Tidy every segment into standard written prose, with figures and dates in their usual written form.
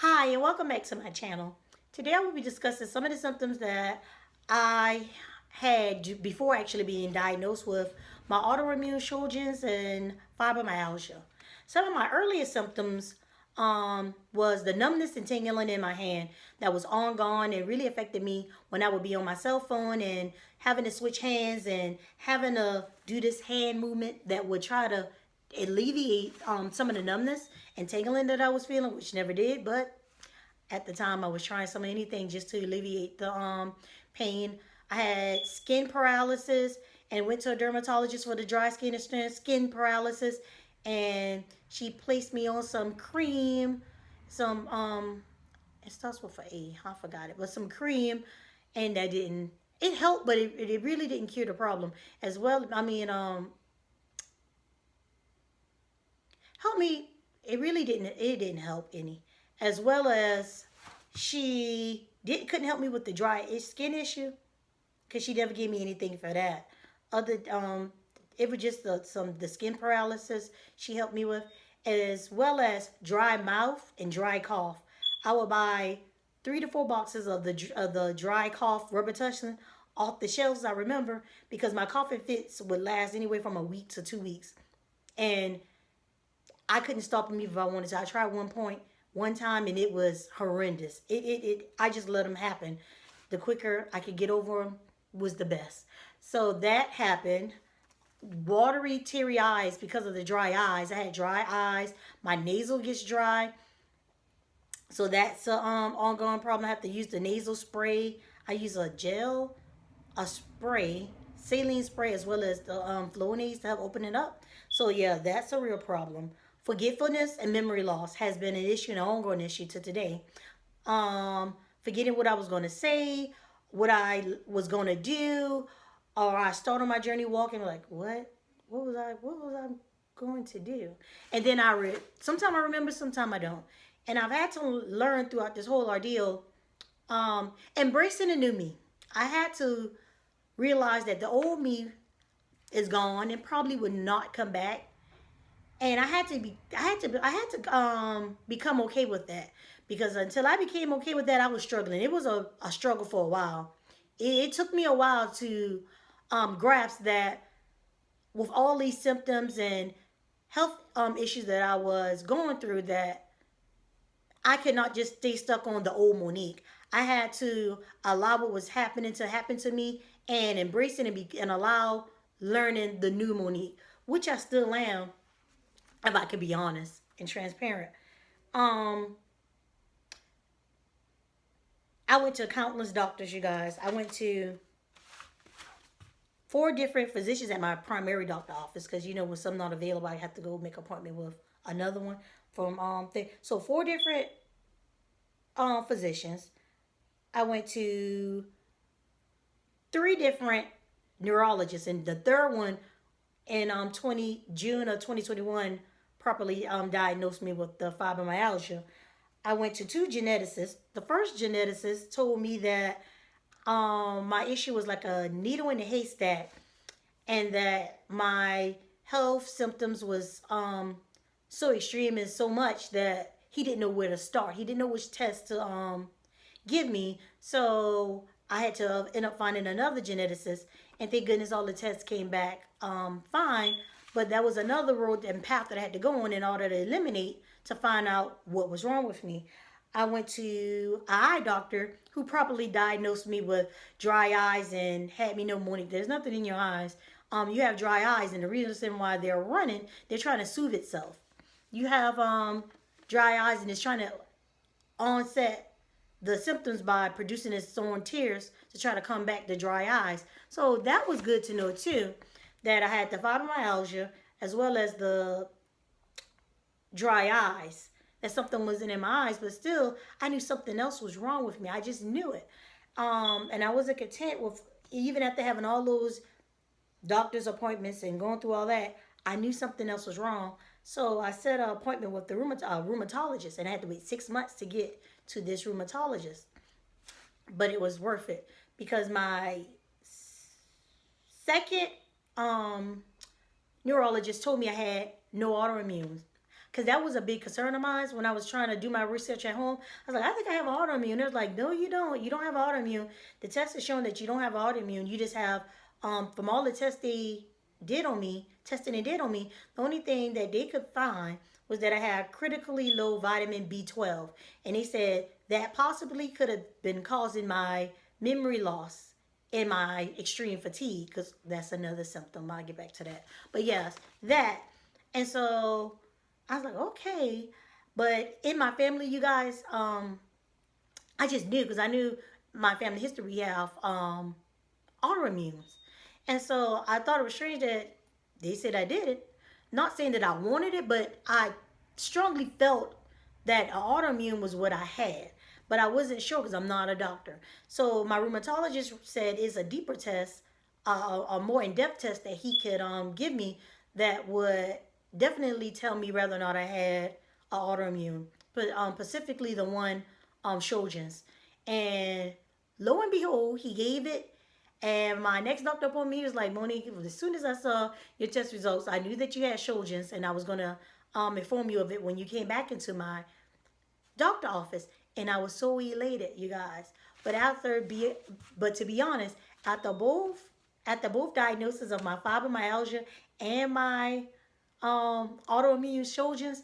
Hi, and welcome back to my channel. Today I will be discussing some of the symptoms that I had before actually being diagnosed with my autoimmune Sjogren's and fibromyalgia. Some of my earliest symptoms was the numbness and tingling in my hand that was ongoing and really affected me when I would be on my cell phone and having to switch hands and having to do this hand movement that would try to alleviate some of the numbness and tingling that I was feeling, which never did. But at the time, I was trying some anything just to alleviate the pain. I had skin paralysis and went to a dermatologist for the dry skin and skin paralysis, and she placed me on some cream, some it starts with I forgot it, but some cream, and that didn't. It helped, but it really didn't cure the problem. As well, I mean, help me. It really didn't. It didn't help any. As well as she couldn't help me with the dry skin issue because she never gave me anything for that. Other it was just the skin paralysis she helped me with, as well as dry mouth and dry cough. I would buy 3 to 4 boxes of the dry cough rubber tussin off the shelves. I remember because my coughing fits would last anywhere from a week to 2 weeks, and I couldn't stop them even if I wanted to. I tried one time, and it was horrendous. I just let them happen. The quicker I could get over them was the best. So that happened. Watery, teary eyes because of the dry eyes. I had dry eyes. My nasal gets dry. So that's a ongoing problem. I have to use the nasal spray. I use a gel, a spray, saline spray, as well as the Flonase to help open it up. So yeah, that's a real problem. Forgetfulness and memory loss has been an issue and an ongoing issue to today. Forgetting what I was going to say, what I was going to do, or I start on my journey walking like, what was I going to do? And then sometimes I remember, sometimes I don't. And I've had to learn throughout this whole ordeal, embracing the new me. I had to realize that the old me is gone and probably would not come back, and I had to become okay with that, because until I became okay with that, I was struggling. It was a struggle for a while. It took me a while to grasp that with all these symptoms and health issues that I was going through, that I could not just stay stuck on the old Monique. I had to allow what was happening to happen to me and embrace it, and allow learning the new Monique, which I still am, if I could be honest and transparent. Um, I went to countless doctors, you guys. I went to 4 different physicians at my primary doctor office, because when some not available, I have to go make an appointment with another one from thing. So 4 different physicians. I went to 3 different neurologists, and the third one in June of 2021 properly diagnosed me with the fibromyalgia. I went to 2 geneticists. The first geneticist told me that my issue was like a needle in a haystack, and that my health symptoms was so extreme and so much that he didn't know where to start. He didn't know which test to give me. So I had to end up finding another geneticist, and thank goodness all the tests came back fine. But that was another road and path that I had to go on in order to eliminate, to find out what was wrong with me. I went to an eye doctor who properly diagnosed me with dry eyes and had me know, Monique, there's nothing in your eyes. You have dry eyes, and the reason why they're running, they're trying to soothe itself. You have dry eyes, and it's trying to onset the symptoms by producing its own tears to try to combat the dry eyes. So that was good to know too, that I had the fibromyalgia as well as the dry eyes. That something wasn't in my eyes, but still I knew something else was wrong with me. I just knew it. And I wasn't content with, even after having all those doctor's appointments and going through all that, I knew something else was wrong. So I set an appointment with the rheumatologist, and I had to wait 6 months to get to this rheumatologist. But it was worth it, because my second neurologist told me I had no autoimmune, because that was a big concern of mine when I was trying to do my research at home. I was like, I think I have autoimmune. They're like, no, you don't. You don't have autoimmune. The test is showing that you don't have autoimmune. You just have, from all the tests they did on me, testing they did on me, the only thing that they could find was that I had critically low vitamin B12. And they said that possibly could have been causing my memory loss and my extreme fatigue, because that's another symptom. I'll get back to that. But yes, that. And so I was like, okay. But in my family, you guys, I just knew, because I knew my family history, we have autoimmunes. And so I thought it was strange that they said I did it. Not saying that I wanted it, but I strongly felt that an autoimmune was what I had. But I wasn't sure because I'm not a doctor. So my rheumatologist said it's a deeper test, a more in-depth test that he could give me that would definitely tell me whether or not I had an autoimmune. But specifically the one, Sjogren's. And lo and behold, he gave it. And my next doctor appointment, he was like, Monique, as soon as I saw your test results, I knew that you had Sjogren's, and I was going to inform you of it when you came back into my doctor office. And I was so elated, you guys. But to be honest, after both diagnoses of my fibromyalgia and my autoimmune Sjogren's,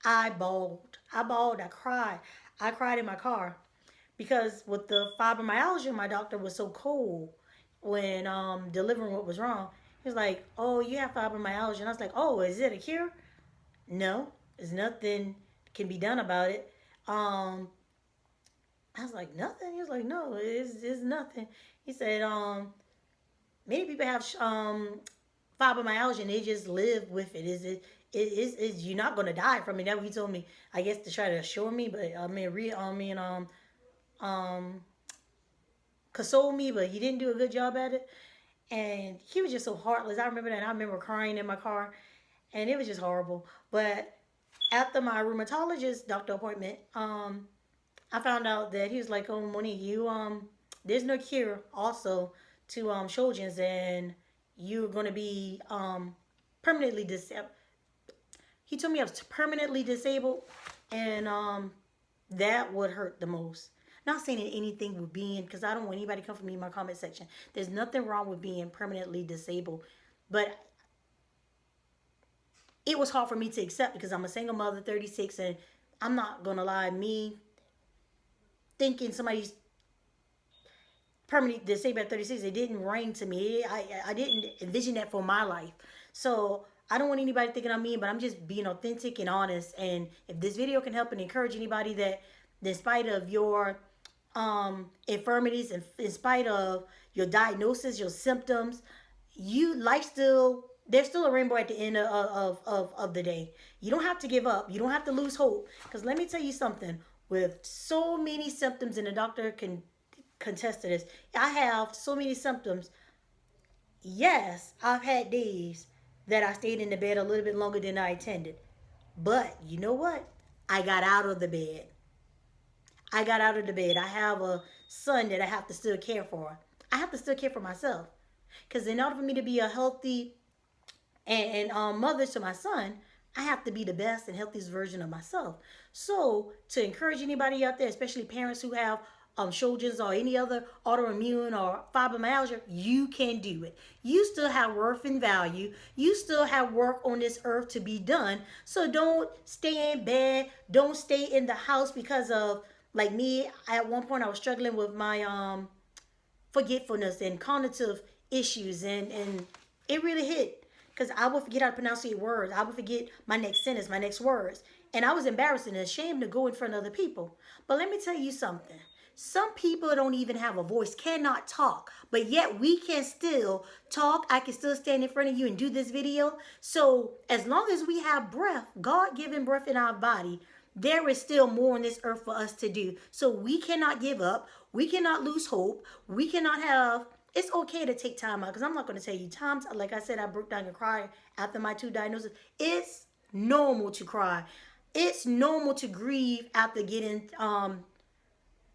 I bawled. I cried. I cried in my car. Because with the fibromyalgia, my doctor was so cold when delivering what was wrong. He was like, oh, you have fibromyalgia. And I was like, oh, is it a cure? No, there's nothing can be done about it. I was like, nothing? He was like, no, it's nothing. He said, many people have fibromyalgia and they just live with it. Is you're not going to die from it. That's what he told me, I guess, to try to assure me. But console me, but he didn't do a good job at it. And he was just so heartless. I remember that. I remember crying in my car, and it was just horrible. But after my rheumatologist doctor appointment, I found out that he was like, oh, Monique, there's no cure also to Sjogren's, and you're going to be permanently disabled. He told me I was permanently disabled, and that would hurt the most. Not saying anything with being, because I don't want anybody to come for me in my comment section. There's nothing wrong with being permanently disabled, but it was hard for me to accept because I'm a single mother, 36, and I'm not going to lie, me thinking somebody's permanently disabled at 36, it didn't ring to me. I didn't envision that for my life. So I don't want anybody thinking I'm mean, but I'm just being authentic and honest. And if this video can help and encourage anybody that in spite of your infirmities and in spite of your diagnosis, your symptoms, there's still a rainbow at the end of the day. You don't have to give up. You don't have to lose hope. Because let me tell you something. With so many symptoms, and the doctor can contest to this, I have so many symptoms. Yes, I've had days that I stayed in the bed a little bit longer than I intended. But you know what? I got out of the bed. I got out of the bed. I have a son that I have to still care for. I have to still care for myself. Because in order for me to be a healthy and mother to my son, I have to be the best and healthiest version of myself. So to encourage anybody out there, especially parents who have Sjogren's or any other autoimmune or fibromyalgia, you can do it. You still have worth and value. You still have work on this earth to be done. So don't stay in bed. Don't stay in the house because of, like me, at one point I was struggling with my forgetfulness and cognitive issues, and it really hit. Because I would forget how to pronounce words. I would forget my next sentence, my next words. And I was embarrassed and ashamed to go in front of other people. But let me tell you something. Some people don't even have a voice, cannot talk. But yet we can still talk. I can still stand in front of you and do this video. So as long as we have breath, God-given breath in our body, there is still more on this earth for us to do. So we cannot give up. We cannot lose hope. We cannot have... It's okay to take time out, because I'm not going to tell you times. Like I said, I broke down and cried after my 2 diagnoses. It's normal to cry. It's normal to grieve after getting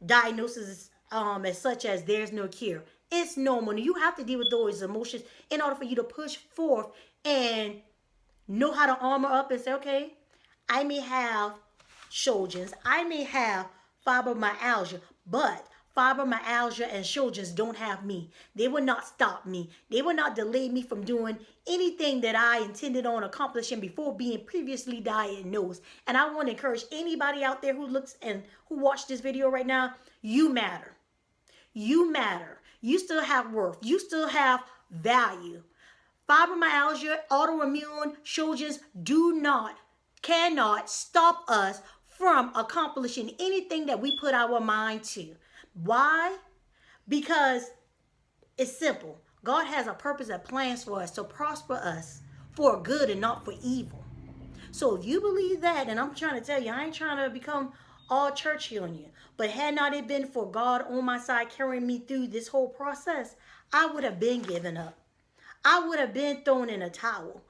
diagnoses as such as there's no cure. It's normal. You have to deal with those emotions in order for you to push forth and know how to armor up and say, okay, I may have Sjogren's, I may have fibromyalgia, but fibromyalgia and Sjogren's don't have me. They will not stop me. They will not delay me from doing anything that I intended on accomplishing before being previously diagnosed. And I want to encourage anybody out there who looks and who watched this video right now, you matter. You matter. You still have worth. You still have value. Fibromyalgia, autoimmune, Sjogren's cannot stop us from accomplishing anything that we put our mind to. Why? Because it's simple. God has a purpose and plans for us to prosper us for good and not for evil. So if you believe that, and I'm trying to tell you, I ain't trying to become all churchy on you, but had not it been for God on my side carrying me through this whole process, I would have been given up. I would have been thrown in a towel.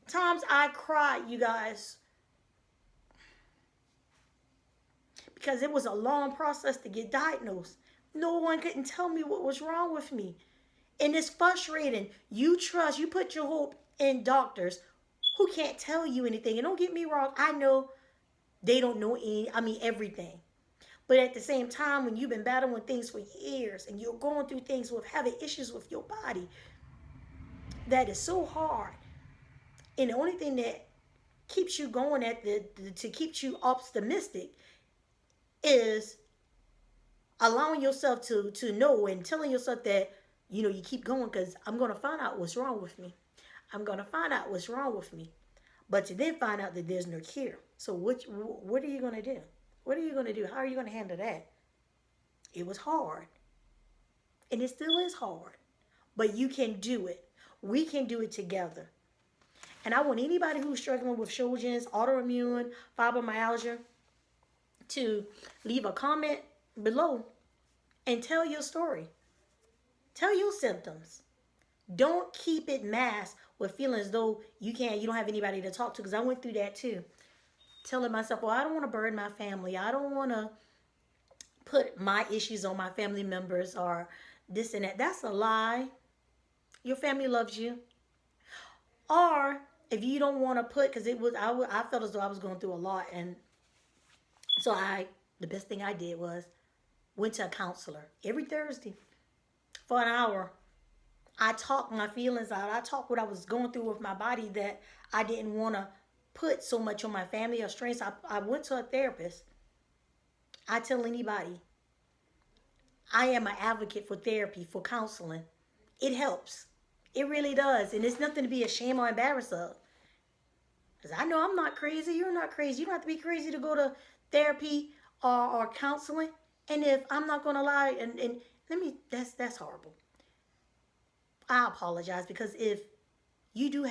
Times I cried, you guys, because it was a long process to get diagnosed. No one couldn't tell me what was wrong with me. And it's frustrating. You put your hope in doctors who can't tell you anything. And don't get me wrong, I know they don't know everything. But at the same time, when you've been battling things for years and you're going through things with having issues with your body, that is so hard. And the only thing that keeps you going to keep you optimistic is allowing yourself to know and telling yourself that, you keep going, because I'm going to find out what's wrong with me. I'm going to find out what's wrong with me. But to then find out that there's no cure. So what are you going to do? What are you going to do? How are you going to handle that? It was hard. And it still is hard. But you can do it. We can do it together. And I want anybody who's struggling with Sjogren's, autoimmune, fibromyalgia, to leave a comment below and tell your story. Tell your symptoms. Don't keep it masked with feeling as though you don't have anybody to talk to, because I went through that too. Telling myself, well, I don't want to burden my family. I don't want to put my issues on my family members or this and that. That's a lie. Your family loves you. Or if you don't want to because I felt as though I was going through a lot, and so the best thing I did was went to a counselor every Thursday for an hour. I talked my feelings out. I talked what I was going through with my body that I didn't want to put so much on my family or strengths. I went to a therapist. I tell anybody, I am an advocate for therapy, for counseling. It helps. It really does. And it's nothing to be ashamed or embarrassed of. Because I know I'm not crazy. You're not crazy. You don't have to be crazy to go to therapy or counseling. And if I'm not going to lie, and that's horrible. I apologize, because if you do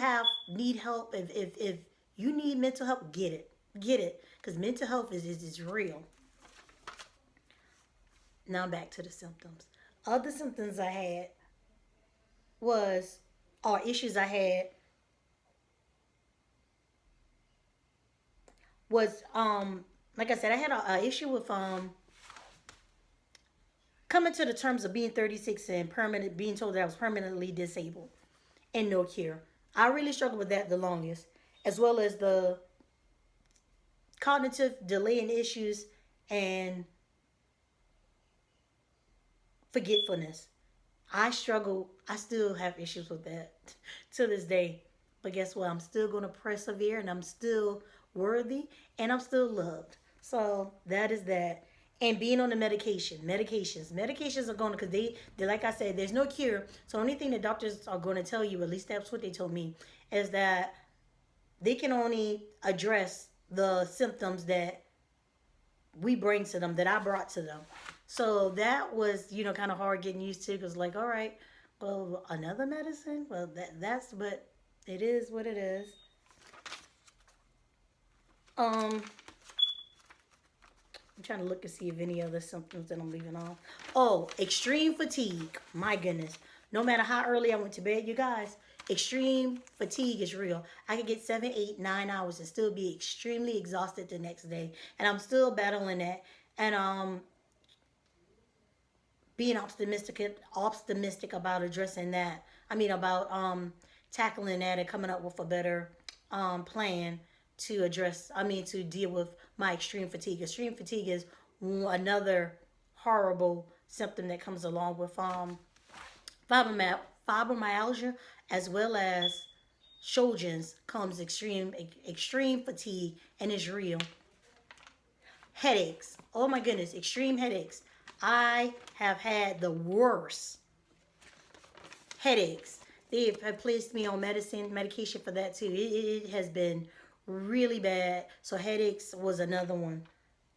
need help, if you need mental help, get it. Get it. Because mental health is real. Now back to the symptoms. Other symptoms I had issues I had was, like I said, I had an issue with coming to the terms of being 36 and being told that I was permanently disabled and no cure. I really struggled with that the longest, as well as the cognitive delaying issues and forgetfulness. I struggle. I still have issues with that to this day. But guess what? I'm still going to persevere, and I'm still worthy, and I'm still loved. So that is that. And being on the medications are going to, because they like I said, there's no cure. So the only thing the doctors are going to tell you, at least that's what they told me, is that they can only address the symptoms that we bring to them, that I brought to them. So that was, kind of hard getting used to, because all right, well, another medicine? Well, but it is what it is. I'm trying to look and see if any other symptoms that I'm leaving off. Oh, extreme fatigue. My goodness. No matter how early I went to bed, you guys, extreme fatigue is real. I could get 7, 8, 9 hours and still be extremely exhausted the next day. And I'm still battling that. And being optimistic about addressing that. About tackling that and coming up with a better plan to to deal with my extreme fatigue. Extreme fatigue is another horrible symptom that comes along with fibromyalgia, as well as Sjogren's comes extreme fatigue, and it's real. Headaches. Oh my goodness, extreme headaches. I have had the worst headaches. They have placed me on medication for that too. It has been really bad. So headaches was another one.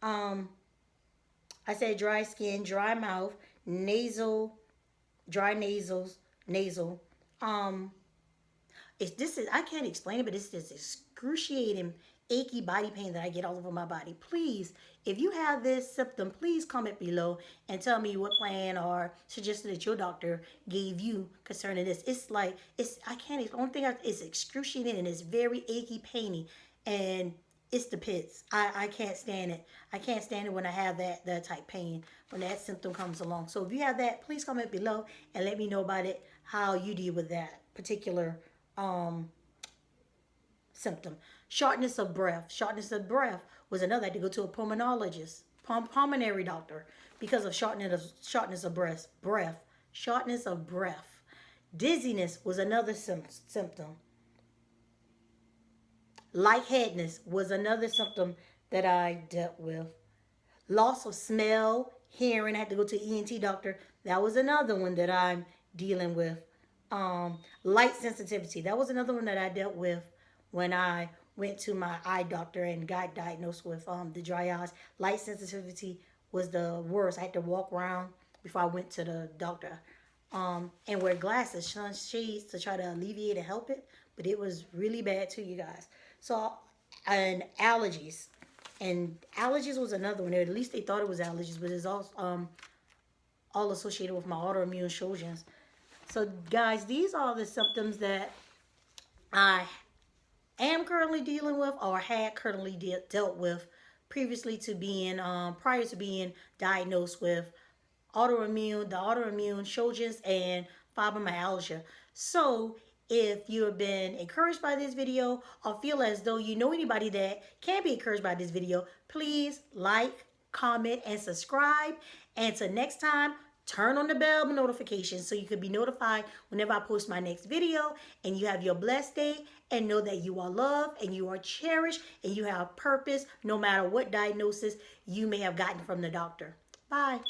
I said dry skin, dry mouth, dry nasal. Um, I can't explain it, but it's this excruciating achy body pain that I get all over my body. Please, if you have this symptom, please comment below and tell me what plan or suggestion that your doctor gave you concerning this. I can't, the only thing it's excruciating and it's very achy, painy, and it's the pits. I can't stand it. I can't stand it when I have that type pain, when that symptom comes along. So if you have that, please comment below and let me know about it, how you deal with that particular symptom. Shortness of breath. Shortness of breath was another. I had to go to a pulmonologist, pulmonary doctor, because of shortness of breath. Shortness of breath. Dizziness was another symptom. Lightheadedness was another symptom that I dealt with. Loss of smell, hearing. I had to go to an ENT doctor. That was another one that I'm dealing with. Light sensitivity. That was another one that I dealt with when I went to my eye doctor and got diagnosed with the dry eyes. Light sensitivity was the worst. I had to walk around before I went to the doctor and wear glasses, shades to try to alleviate and help it. But it was really bad too, you guys. So, and allergies. And allergies was another one. At least they thought it was allergies, but it's all associated with my autoimmune Sjogren's. So, guys, these are the symptoms that I am currently dealing with or had currently dealt with previously to being, prior to being diagnosed with the autoimmune Sjogren's and fibromyalgia. So, if you have been encouraged by this video or feel as though you know anybody that can be encouraged by this video, please like, comment, and subscribe. And until next time, turn on the bell notifications so you can be notified whenever I post my next video. And you have your blessed day, and know that you are loved and you are cherished and you have purpose no matter what diagnosis you may have gotten from the doctor. Bye.